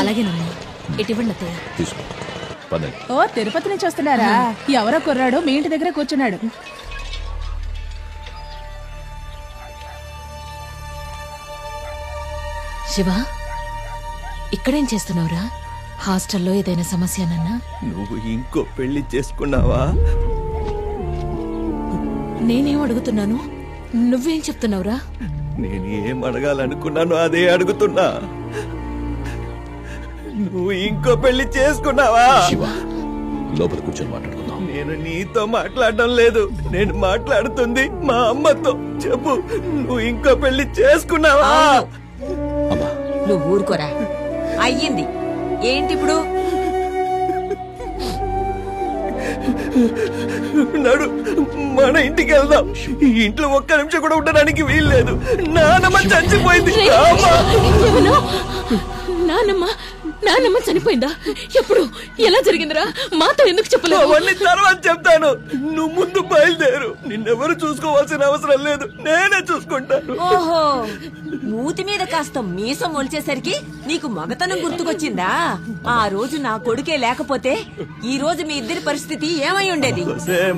అలాగేనమ్మా. ఎటువంటి అత్తయ్య తీసుకో. ఓ తిరుపతి నుంచి వస్తున్నారా? ఎవరో కుర్రాడు మీ ఇంటి దగ్గర కూర్చున్నాడు. శివ, ఇక్కడేం చేస్తున్నావురా? హాస్టల్లో ఏదైనా సమస్యనన్నా? నువ్వు ఇంకో పెళ్లి చేసుకున్నావా? నేనేం అడుగుతున్నాను, నువ్వేం చెప్తున్నావురా? నేను ఏం అడగాలనుకున్నాను అదే అడుగుతున్నా. నువ్వు ఇంకో పెళ్లి చేసుకున్నావా? లోపల కూర్చొని మాట్లాడుకుందాం. నేను నీతో మాట్లాడడం లేదు, నేను మాట్లాడుతుంది మా అమ్మతో. చెప్పు, నువ్వు ఇంకో పెళ్లి చేసుకున్నావా? నువ్వు ఊరుకోరా. అయ్యింది ఏంటి ఇప్పుడు? నడు, మన ఇంటికి వెళ్దాం. ఈ ఇంట్లో ఒక్క నిమిషం కూడా ఉండడానికి వీల్లేదు. నానమ్మ చచ్చిపోయింది. నాన్నమ్మ చనిపోయిందా? ఎప్పుడు, ఎలా జరిగిందిరా? మాతో ఎందుకు చెప్పలేదు? అవన్నీ తర్వాత చెప్తాను. నువ్వు ముందు బయలుదేరు. నిన్నెవరు చూసుకోవాల్సిన అవసరం లేదు, నేనే చూసుకుంటాను. ఓహో, మూతి మీద కాస్త మీసం మొలిచేసరికి నీకు మగతనం గుర్తుకొచ్చిందా? ఆ రోజు నా కొడుకే లేకపోతే ఈ రోజు మీ ఇద్దరి పరిస్థితి ఏమై ఉండేది?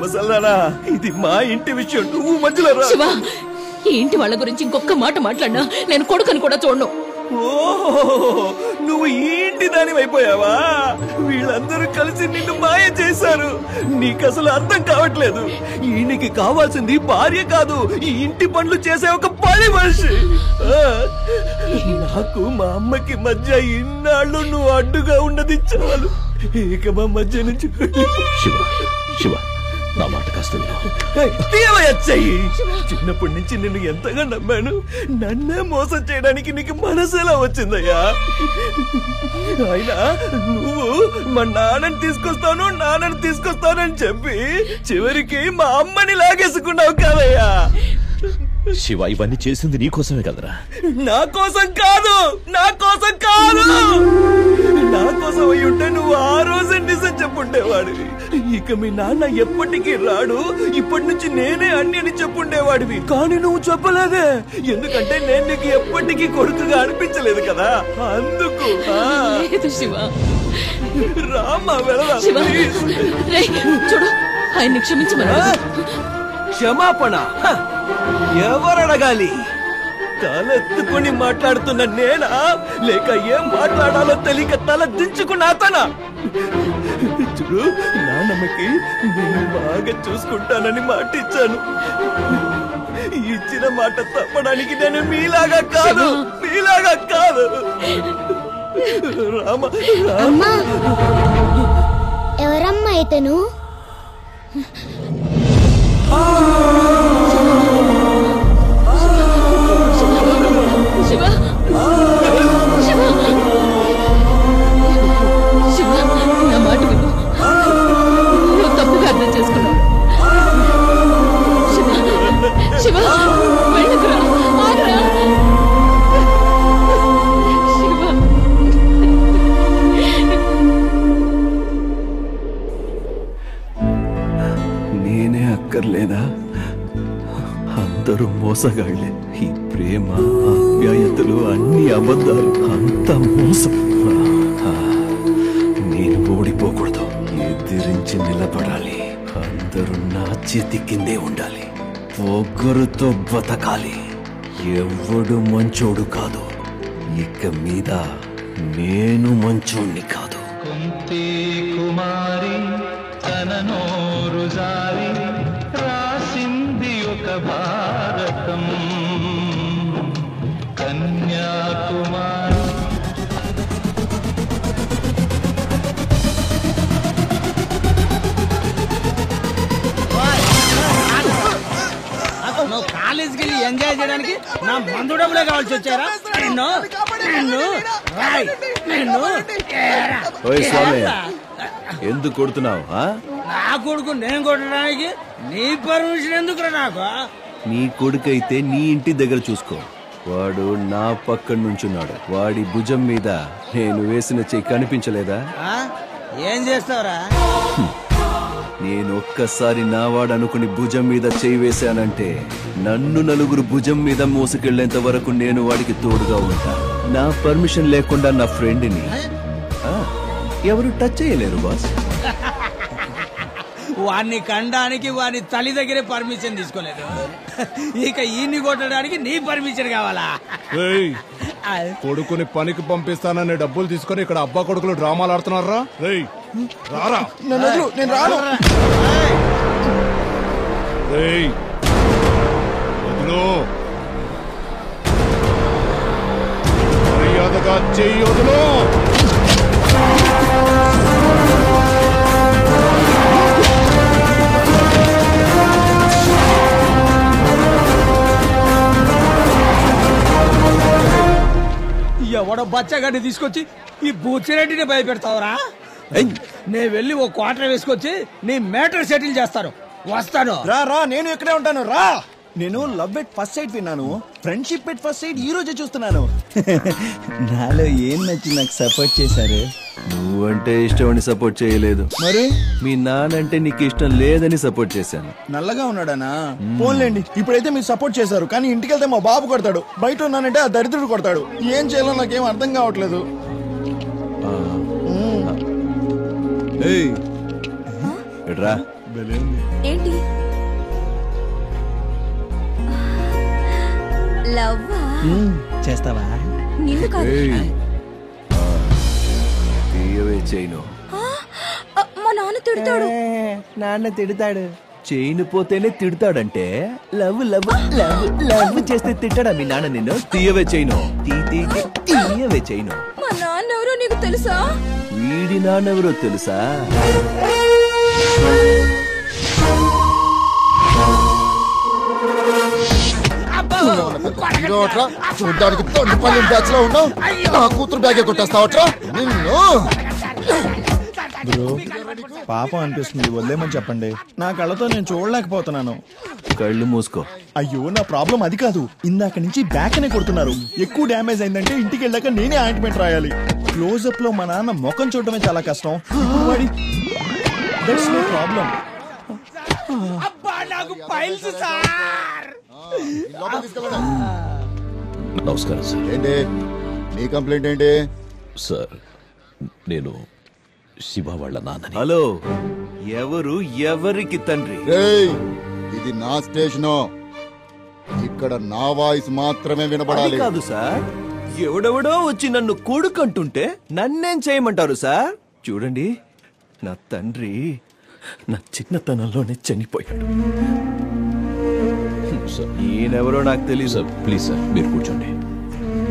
ముసల్లానా, ఇది మా ఇంటి విషయం, నువ్వు మధ్యలో రా. శివ, ఈ ఇంటి వాళ్ళ గురించి ఇంకొక మాట మాట్లాడినా నేను కొడుకుని కూడా చూడను. ఓహో, నువ్వు ఈ ఇంటి దాని అయిపోయావా? వీళ్ళందరూ కలిసి నిన్ను మాయ చేశారు. నీకు అసలు అర్థం కావట్లేదు. ఈయనకి కావాల్సింది భార్య కాదు, ఈ ఇంటి పనులు చేసే ఒక పని మనిషి. నాకు మా అమ్మకి మధ్య ఇన్నాళ్ళు నువ్వు అడ్డుగా ఉన్నది చాలు. ఇక మా మధ్య నుంచి శివ, నా మాట కాస్త చిన్నప్పటి నుంచి నిన్ను ఎంతగా నమ్మాను. నన్నే మోసం చేయడానికి నీకు మనసు ఎలా వచ్చిందయ్యా? అయినా నువ్వు మా నాన్నని తీసుకొస్తానని చెప్పి చివరికి మా అమ్మని లాగేసుకున్నావు కదయ్యా. శివ, ఇవన్నీ చేసింది నీకోసమే కదరా? నా కోసం కాదు. నా కోసం అయి ఉంటే నువ్వు ఆ రోజే నిజం చెప్పుండేవాడివి. ఇక మీ నాన్న ఎప్పటికీ రాడు, ఇప్పటి నుంచి నేనే అన్ని అని చెప్పుండేవాడివి. కానీ నువ్వు చెప్పలేదే, ఎందుకంటే నేను నీకు ఎప్పటికీ కొడుకుగా అనిపించలేదు కదా, అందుకు. శివ, రామ్మా వెళదాం. చూడు, ఆయన్ని క్షమించమని. క్షమాపణ ఎవరు అడగాలి? తలెత్తుకుని మాట్లాడుతున్న నేనా, లేక ఏం మాట్లాడాలో తెలియక తల దించుకున్న అతనా? చూడు, నాన్నమ్మకి నేను బాగా చూసుకుంటానని మాట ఇచ్చాను. ఇచ్చిన మాట తప్పడానికి నేను మీలాగా కాదు. రామా, ఎవరమ్మా ఇతను? నా మాట విను, నువ్వు తప్పుగా అర్థం చేసుకున్నావు. శివ, వెళ్ళకురా, ఆగరా. నేనే అక్కర్లేదా? అందరూ మోసగాళ్లే. ఈ ప్రేమ, ఆప్యాయతలు అన్ని అబద్ధాలు, అంత మోసం. నేను ఓడిపోకూడదు, ఎదిరించి నిలబడాలి. అందరూ నా చేతి కిందే ఉండాలి, పొగరుతో బతకాలి. ఎవడు మంచోడు కాదు, ఇక మీద నేను మంచోడిని కాదు. కుంతి కుమారి తన నోరు జారి రాసింది ఒక భారతం. కన్యాకుమారి నువ్వు కాలేజీకి వెళ్ళి ఎంజాయ్ చేయడానికి నా మందు డబ్బులే కావాల్సి వచ్చారా? ఎందుకు కొడుతున్నావు? నా కొడుకు నేను కొట్టడానికి నీ పర్మిషన్ ఎందుకురా నాకు? నీ కొడుకైతే నీ ఇంటి దగ్గర చూసుకో. వాడు నా పక్కన నుంచున్నాడు. వాడి భుజం మీద నేను వేసిన చెయ్యి కనిపించలేదా? ఏం చేస్తావురా? నేను ఒక్కసారి నావాడు అనుకుని భుజం మీద చేయి వేశానంటే నన్ను నలుగురు భుజం మీద మోసుకెళ్లేంత వరకు నేను వాడికి తోడుగా ఉంటా. నా పర్మిషన్ లేకుండా నా ఫ్రెండ్ని ఎవరు టచ్ చేయలేరు బాస్. వాడిని కండానికి వాని తల్లి దగ్గరే పర్మిషన్ తీసుకోలేదు, ఇక ఈయన్ని కొట్టడానికి నీ పర్మిషన్ కావాలా? కొడుకుని పనికి పంపిస్తానని డబ్బులు తీసుకొని ఇక్కడ అబ్బా కొడుకులు డ్రామాలు ఆడుతున్నారా? రారా మర్యాదగా చెయ్యి వదులు. ఎవడో బచ్చగాడిని తీసుకొచ్చి ఈ బూచిరెడ్డిని భయపెడతావురా? నేను వెళ్ళి ఓ క్వార్టర్ వేసుకొచ్చి నీ మ్యాటర్ సెటిల్ చేస్తాను. వస్తాను. రా నేను ఇక్కడే ఉంటాను. రా. నేను లవ్ ఎట్ ఫస్ట్ సైట్ విన్నాను, ఫ్రెండ్షిప్ ఎట్ ఫస్ట్ సైట్ ఈ రోజే చూస్తున్నాను. నాలో ఏం నచ్చి నాకు సపోర్ట్ చేశారు? నువ్వంటే ఇష్టమని సపోర్ట్ చేయలేదు, మరి మీ నానంటే నీకు ఇష్టం లేదని సపోర్ట్ చేశాను. నల్లగా ఉన్నాడనా? పోన్లేండి, ఇప్పుడైతే మీరు సపోర్ట్ చేశారు, కానీ ఇంటికి వెళ్తే మా బాబు కొడతాడు, బయట ఉన్నానంటే ఆ దరిద్రుడు కొడతాడు. ఏం చేయాలో నాకేం అర్థం కావట్లేదు. ఏంటి లవ్వా? చేస్తావా? నిన్ను కాదు, చైను. మా నాన్న తిడతాడు. నాన్న తిడతాడు. చైన్ పోతేనే తిడతాడంటే లవ్ లవ్ లవ్ లవ్ చేస్తే తిట్టాడా మీ నాన్న నిన్ను? తీయవే చైను, తీయవే చైను. మా నాన్న ఎవరో నీకు తెలుసా? వీడి నాన్నెవరో తెలుసా? చూడ్డానికి తొండిపల్లి బ్యాచ్ లో ఉన్నావు, నా కూతురు బ్యాగే కొట్టేస్తావట్రా నిన్ను. పాపం అనిపిస్తుంది, వదిలేమని చెప్పండి. నా కళ్ళతో నేను చూడలేకపోతున్నాను. కళ్ళు మూసుకో. అయ్యో, నా ప్రాబ్లం అది కాదు. ఇందాక నుంచి బ్యాక్ అనే కొడుతున్నారు. ఎక్కువ డ్యామేజ్ అయిందంటే ఇంటికి వెళ్ళాక నేనే ఆయింట్మెంట్ రాయాలి. క్లోజప్ లో మా నాన్న ముఖం చూడటమే చాలా కష్టం. That's no problem. నమస్కారం సార్. ఏంటి నీ కంప్లైంట్ ఏంటి? సార్, నేను శివ వాళ్ళ నాన్నని. హలో, ఎవరు ఎవరికి తండ్రి? ఇది నా స్టేషను, ఇక్కడ నా వాయిస్ మాత్రమే వినపడాలి. కాదు సార్, ఎవడెవడో వచ్చి నన్ను కొడుకంటుంటే నన్నేం చేయమంటారు సార్? చూడండి, నా తండ్రి నా చిన్నతనంలోనే చనిపోయాడు. ఈయనెవరో నాకు తెలియదు సార్. ప్లీజ్ సార్, మీరు కూర్చోండి.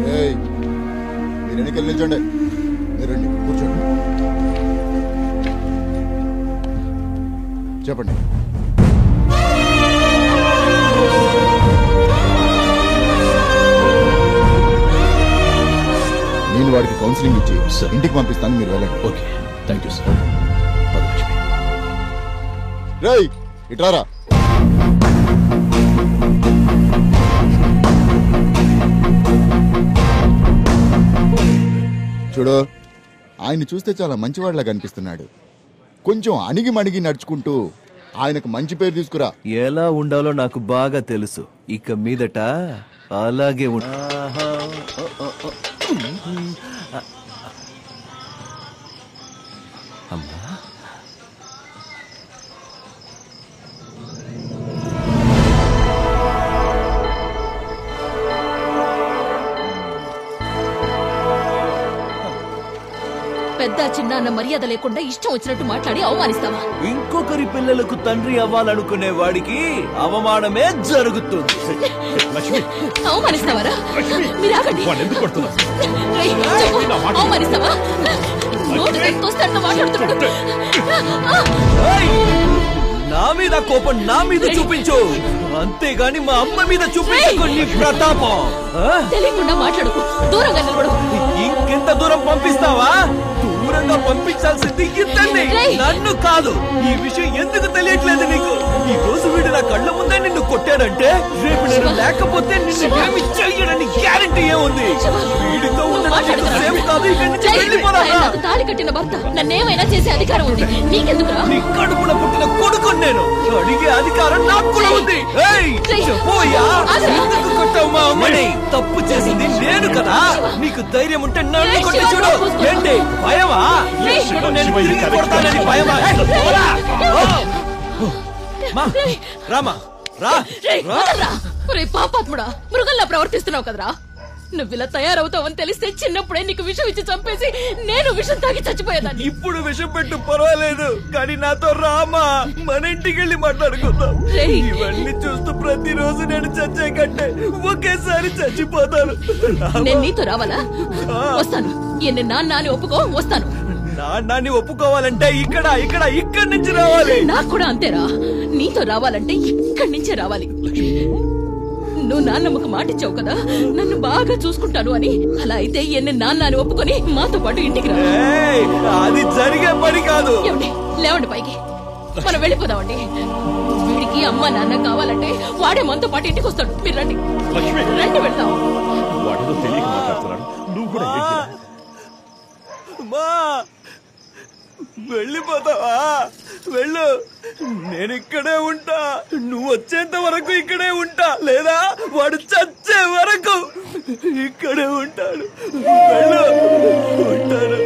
మీరు ఎన్నికలు నిల్చోండి. మీరండి, కూర్చోండి. చెప్పండి. నేను వాడికి కౌన్సిలింగ్ ఇచ్చి ఇంటికి పంపిస్తాను, మీరు వెళ్ళండి. Okay, thank you sir. Padmalakshmi, రేయ్ ఇట్రారా. చూడు, ఆయన చూస్తే చాలా మంచివాడిలా కనిపిస్తున్నాడు. కొంచెం అణిగి మణిగి నడుచుకుంటూ ఆయనకు మంచి పేరు తీసుకురా. ఎలా ఉండాలో నాకు బాగా తెలుసు. ఇక మీదట అలాగే అమ్మా. పెద్ద చిన్న అన్న మర్యాద లేకుండా ఇష్టం వచ్చినట్టు మాట్లాడి అవమానిస్తావా? ఇంకొకరి పిల్లలకు తండ్రి అవ్వాలనుకునే వాడికి అవమానమే జరుగుతుంది. అవమానిస్తావారా? మీరు ఆగండి. అవమానిస్తావా? మాట్లాడుతున్నాడు. నా మీద కోపం నా మీద చూపించు, అంతేగాని మా అమ్మ మీద చూపించుకో నీ ప్రతాపం. తెలియకుండా మాట్లాడుకో, దూరంగా నిలబడు. ఇంకెంత దూరం పంపిస్తావా? దూరంగా పంపించాల్సింది ఇద్దరిని, నన్ను కాదు. ఈ విషయం ఎందుకు తెలియట్లేదు నీకు? ఈ రోజు వీడు నా కళ్ళ ముందే నిన్ను కొట్టాడంటే రేపు నేను లేకపోతే నిన్ను ఏమి చెయ్యడని గ్యారంటీ ఏముంది? వీడితో తాళి కట్టిన భర్త నన్నేమైనా చేసే అధికారం ఉంది, నీకెందుకురా? నీ కడుపున పుట్టిన కొడుకు నేను, అడిగే అధికారం నాకు కూడా ఉంది. ఎందుకు కొట్టావు మా అమ్మని? తప్పు చేసింది నేను కదా. నీకు ధైర్యం ఉంటే నన్ను కొట్టి చూడు. ఏంటి భయమా? నేను తిరిగి కొడతానని భయమా? రామా రా. పాపాత్ముడా, మృగంలా ప్రవర్తిస్తున్నావు కదరా. నువ్వు ఇలా తయారవుతావని తెలిస్తే చిన్నప్పుడే నీకు విషం ఇచ్చి చంపేసి నేను విషం తాగి చచ్చిపోయేదాన్ని. ఇప్పుడు విషం పెట్టు పర్వాలేదు, కానీ నాతో రామా, మన ఇంటికి వెళ్ళి మాట్లాడుకుందాం. ఇవన్నీ చూస్తూ ప్రతిరోజు నేను చచ్చే కంటే ఒకేసారి చచ్చిపోతాను. నేను నీతో రావాలా? వస్తాను. ఎన్ని నాన్న అని ఒప్పుకో, వస్తాను. నాన్నని ఒప్పుకోవాలంటే ఇక్కడి నుంచి రావాలి. నాకు కూడా అంతేరా. నీతో రావాలంటే ఇక్కడి నుంచే రావాలి. నువ్వు నాన్నమ్మకు మాటిచ్చావు కదా నన్ను బాగా చూసుకుంటాను అని. అలా అయితే ఎన్ని నాన్న అని ఒప్పుకొని మాతో పాటు ఇంటికి రా. అది జరిగే పని కాదు. లేవండి పైకి, మనం వెళ్ళిపోదామండి. వీడికి అమ్మ నాన్న కావాలంటే వాడే మనతో పాటు ఇంటికి వస్తాడు. మీరు రండి, రండి వెళ్తాం. వెళ్ళిపోతావా? వెళ్ళు, నేను ఇక్కడే ఉంటా. నువ్వు వచ్చేంత వరకు ఇక్కడే ఉంటా, లేదా వాడు చచ్చే వరకు ఇక్కడే ఉంటాడు. వెళ్ళు, ఉంటాను.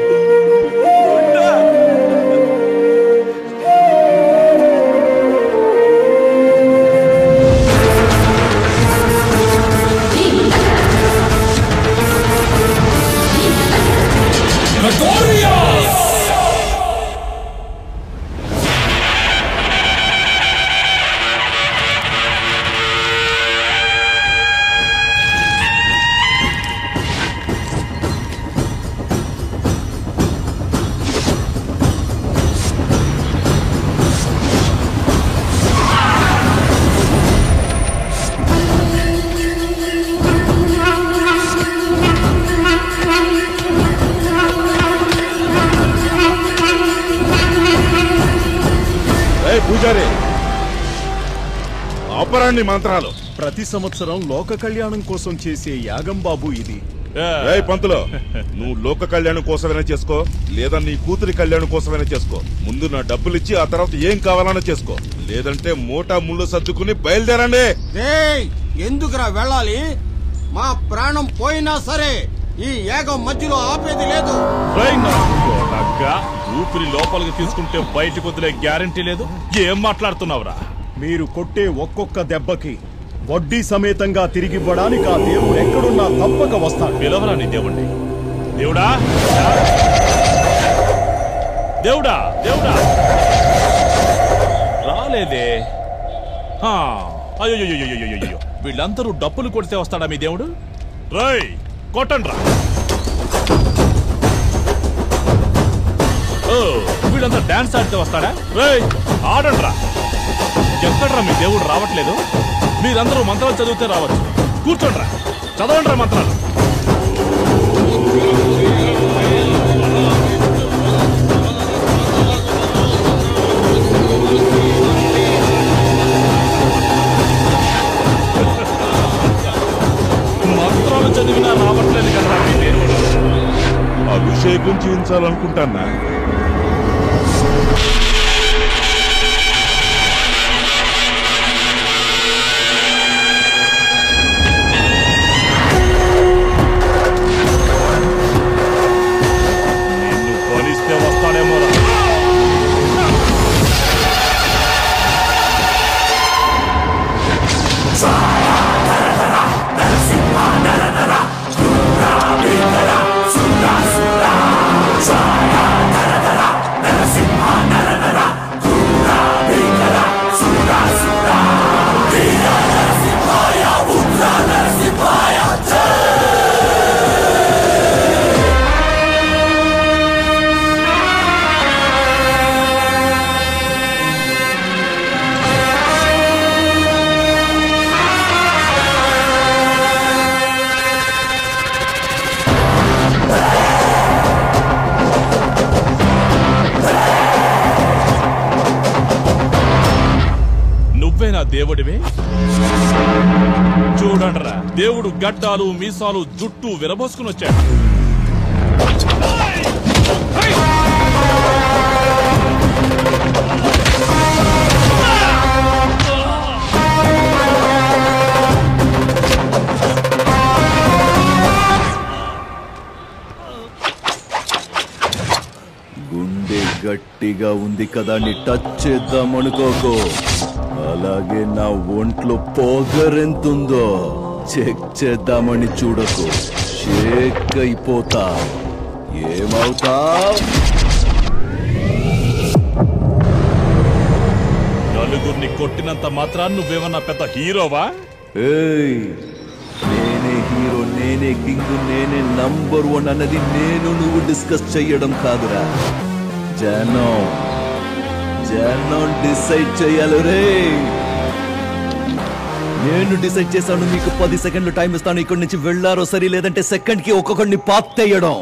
పూజారి, ఆపరాన్ని మంత్రాలు. ప్రతి సంవత్సరం లోక కళ్యాణం కోసం చేసే యాగం బాబు ఇది. పంతులో, నువ్వు లోక కళ్యాణం కోసమైనా చేసుకో, లేదా నీ కూతురి కళ్యాణం కోసమైనా చేసుకో. ముందు నా డబ్బులు ఇచ్చి ఆ తర్వాత ఏం కావాలన్నా చేసుకో, లేదంటే మూటా ముళ్ళు సర్దుకుని బయలుదేరండి. ఎందుకురా వెళ్ళాలి? మా ప్రాణం పోయినా సరే ఈ యాగం మధ్యలో ఆపేది లేదు. ఊపిరి లోపలికి తీసుకుంటే బయటకు వదిలే గ్యారంటీ లేదు. ఏం మాట్లాడుతున్నావురా? మీరు కొట్టే ఒక్కొక్క దెబ్బకి వడ్డీ సమేతంగా తిరిగివ్వడానికి ఆ దేవుడు ఎక్కడున్నా తప్పక వస్తాడు. పిలవరా నీ దేవుణ్ణి. దేవుడా, దేవుడా, దేవుడా రాలేదే. అయ్యో, వీళ్ళందరూ డప్పులు కొడితే వస్తాడా మీ దేవుడు? రేయ్, కొట్టండ్రా. వీళ్ళంతా డాన్స్ ఆడితే వస్తాడా? రేయ్, ఆడండ్రా. ఎక్కడ్రా మీ దేవుడు రావట్లేదు? మీరందరూ మంత్రాలు చదివితే రావచ్చు. కూర్చోండ్రా, చదవండ్రా మంత్రాలు. మంత్రాలు చదివినా రావట్లేదు కదా మీ దేవుడు. అభిషేకం చేయించాలనుకుంటానా? నిన్ను కొలిస్తే వస్తాడేమోరా. Sa వచ్చాడరా దేవుడు గడ్డాలు మీసాలు జుట్టు విరబోసుకుని వచ్చాడు. గుండె గట్టిగా ఉంది కదా ని టచ్ చేద్దామనుకోకు. అలాగే నా ఒంట్లో పొగరెంతుందో చెక్ చేద్దామని చూడకు. షేక్ అయిపోతా. ఏమవుతా? నలుగురిని కొట్టినంత మాత్రాన్ని నువ్వేమన్నా పెద్ద హీరోవా? ఏయ్, నేనే హీరో, నేనే కింగ్, నేనే నంబర్ 1 అన్నది నేను నువ్వు డిస్కస్ చెయ్యడం కాదురా. జనం డిసైడ్ చెయ్యాలి రే. నేను డిసైడ్ చేశాను. మీకు 10 సెకండ్లు టైం ఇస్తాను. ఇక్కడి నుంచి వెళ్ళారో సరి, లేదంటే సెకండ్ కి ఒక్కొక్కడిని పాత్తేయడం.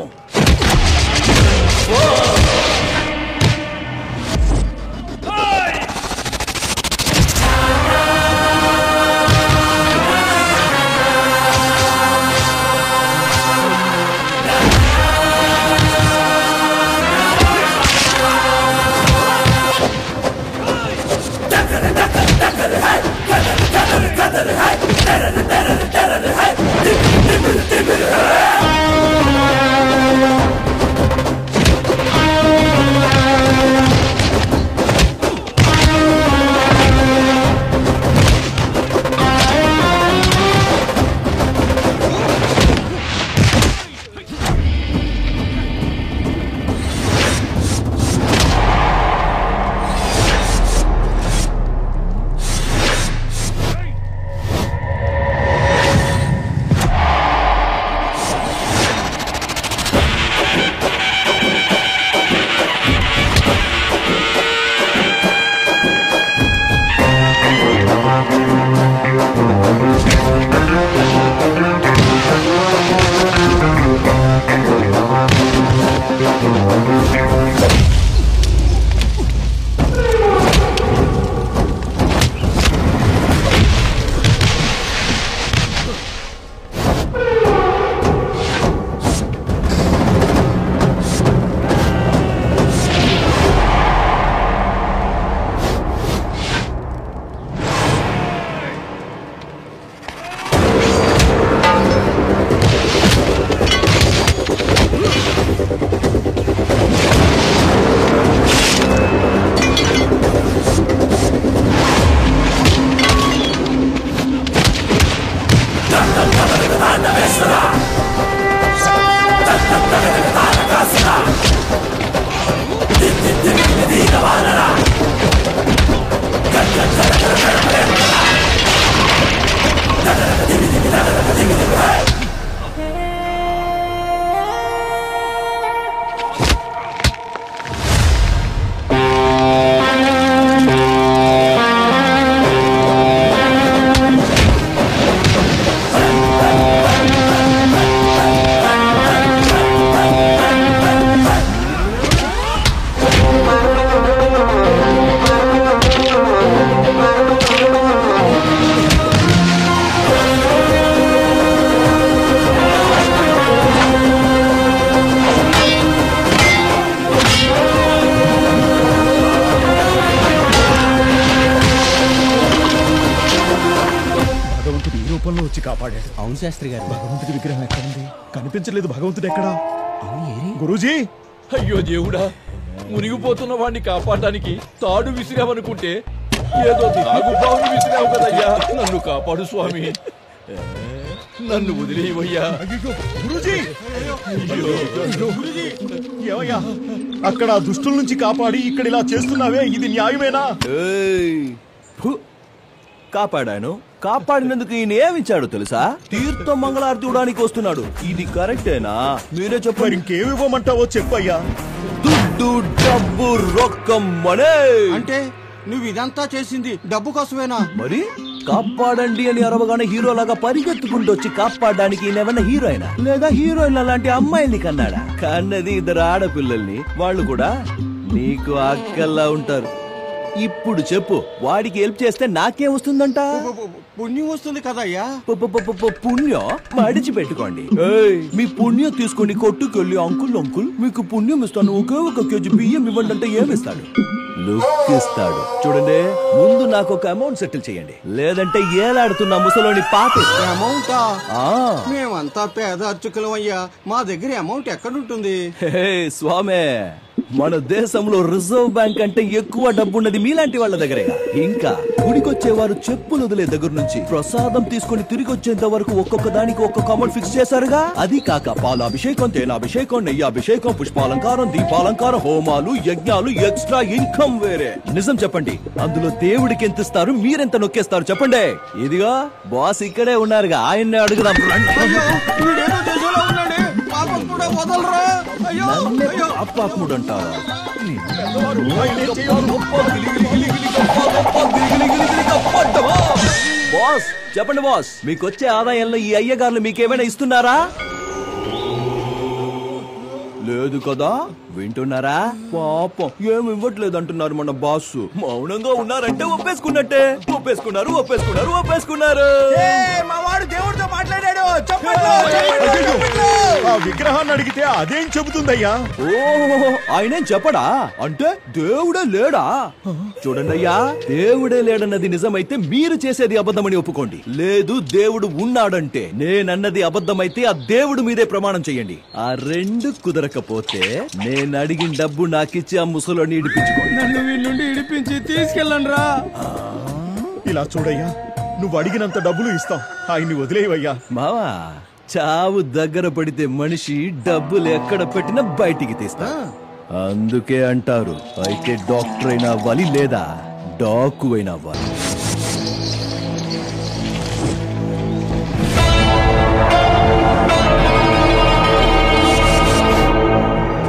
కాపాడాడు. అవును శాస్త్రి గారు. భగవంతుడి విగ్రహం ఎక్కడుంది? కనిపించలేదు. భగవంతుడు ఎక్కడా? గురూజీ, అయ్యో దేవుడా, మునిగిపోతున్న వాడిని కాపాడడానికి తాడు విసిరామనుకుంటే ఏదో నాగుబావుని విసిరావు కదయ్యా. నన్ను కాపాడు స్వామి, నన్ను వదిలేవయ్యా. ఏమయ్యా, అక్కడ దుష్టుల నుంచి కాపాడి ఇక్కడ ఇలా చేస్తున్నావే, ఇది న్యాయమేనా? కాపాడాను. కాపాడినందుకు ఈయన ఏమిచ్చాడు తెలుసా? తీర్థం మంగళారతి ఇవ్వడానికి వస్తున్నాడు. ఇది కరెక్టేనా? మీరే చెప్పారు. ఇంకేమివ్వమంటావో చెప్పయ్యా. దుడ్డు, డబ్బు, రొక్కం, మనే. అంటే నువ్వు ఇదంతా చేసింది డబ్బు కోసమేనా? మరి కాపాడండి అని అరవగానే హీరోలాగా పరిగెత్తుకుంటూ వచ్చి కాపాడడానికి ఈయనేమన్నా హీరోయినా, లేదా హీరోయిన్ లాంటి అమ్మాయిల్ని కన్నాడా? కన్నది 2 ఆడపిల్లల్ని. వాళ్ళు కూడా నీకు అక్కల్లా ఉంటారు. ఇప్పుడు చెప్పు, వాడికి హెల్ప్ చేస్తే నాకేం వస్తుందంట? పుణ్యం వస్తుంది కదయ్యా. పుణ్యం మడిచి పెట్టుకోండి. మీ పుణ్యం తీసుకుని కొట్టుకెళ్ళి అంకుల్ మీకు పుణ్యం ఇస్తాను, ఒకే ఒక కేజీ బియ్యం ఇవ్వండి అంటే ఏమిస్తాడు? లుక్ ఇస్తాడు. చూడండి, ముందు నాకు ఒక అమౌంట్ సెటిల్ చేయండి, లేదంటే ఏలాడుతున్న ముసలోని పాతే. అమౌంటా? మేమంతా పేద అర్చకులం అయ్యా, మా దగ్గర అమౌంట్ ఎక్కడుంటుంది? స్వామే, మన దేశంలో రిజర్వ్ బ్యాంక్ అంటే ఎక్కువ డబ్బున్నది మీలాంటి వాళ్ళ దగ్గరే. ఇంకా గుడికొచ్చేవారు చెప్పులు వదిలే దగ్గర నుంచి ప్రసాదం తీసుకుని తిరిగి వచ్చేంత వరకు ఒక్కొక్క దానికి ఒక్కొక్క అమౌంట్ ఫిక్స్ చేశారుగా. అది కాక పాలాభిషేకం, తేనాభిషేకం, నెయ్యాభిషేకం, పుష్పాలంకారం, దీపాలంకారం, హోమాలు, యజ్ఞాలు, ఎక్స్ట్రా ఇన్కమ్ వేరే. నిజం చెప్పండి, అందులో దేవుడికి ఎంత ఇస్తారు, మీరెంత నొక్కేస్తారు చెప్పండి? ఇదిగా బాస్ ఇక్కడే ఉన్నారుగా, ఆయన్నే అడుగుదాం. పాపముడు అంటారా? బాస్ చెప్పండి బాస్, మీకొచ్చే ఆదాయంలో ఈ అయ్యగారులు మీకేమైనా ఇస్తున్నారా? లేదు కదా, వింటున్నారా? పాపం ఏమి ఇవ్వట్లేదు అంటున్నారు మన బాస్. మౌనంగా ఉన్నారంటే ఒప్పేసుకున్నట్టే. ఒప్పేసుకున్నారు. మా వాడు దేవుడితో మాట్లాడాడు. ఆ విగ్రహాన్ని అడిగితే అదేం చెబుతుందయ్యా? ఓ, ఆయనేం చెప్పడా? అంటే దేవుడే లేడా? చూడండి అయ్యా, దేవుడే లేడన్నది నిజమైతే మీరు చేసేది అబద్ధమని ఒప్పుకోండి. లేదు దేవుడు ఉన్నాడంటే నేనన్నది అబద్ధమైతే ఆ దేవుడు మీదే ప్రమాణం చెయ్యండి. ఆ రెండు కుదరకపోతే నేను అడిగిన డబ్బు నాకిచ్చి ఆ ముసలోని ఇడిపించుకోండి. నన్ను వీళ్ళ నుండి ఇడిపించి తీసుకెళ్ళండి రా. ఇలా చూడయ్యా, నువ్వు అడిగినంత డబ్బులు ఇస్తాం, ఆయన్ని వదిలేవయ్యా. మావా, చావు దగ్గర పడితే మనిషి డబ్బులు ఎక్కడ పెట్టినా బయటికి తీస్తా. అందుకే అంటారు, అయితే డాక్టర్ అయినా అవ్వాలి లేదా డాకు అయినా అవ్వాలి.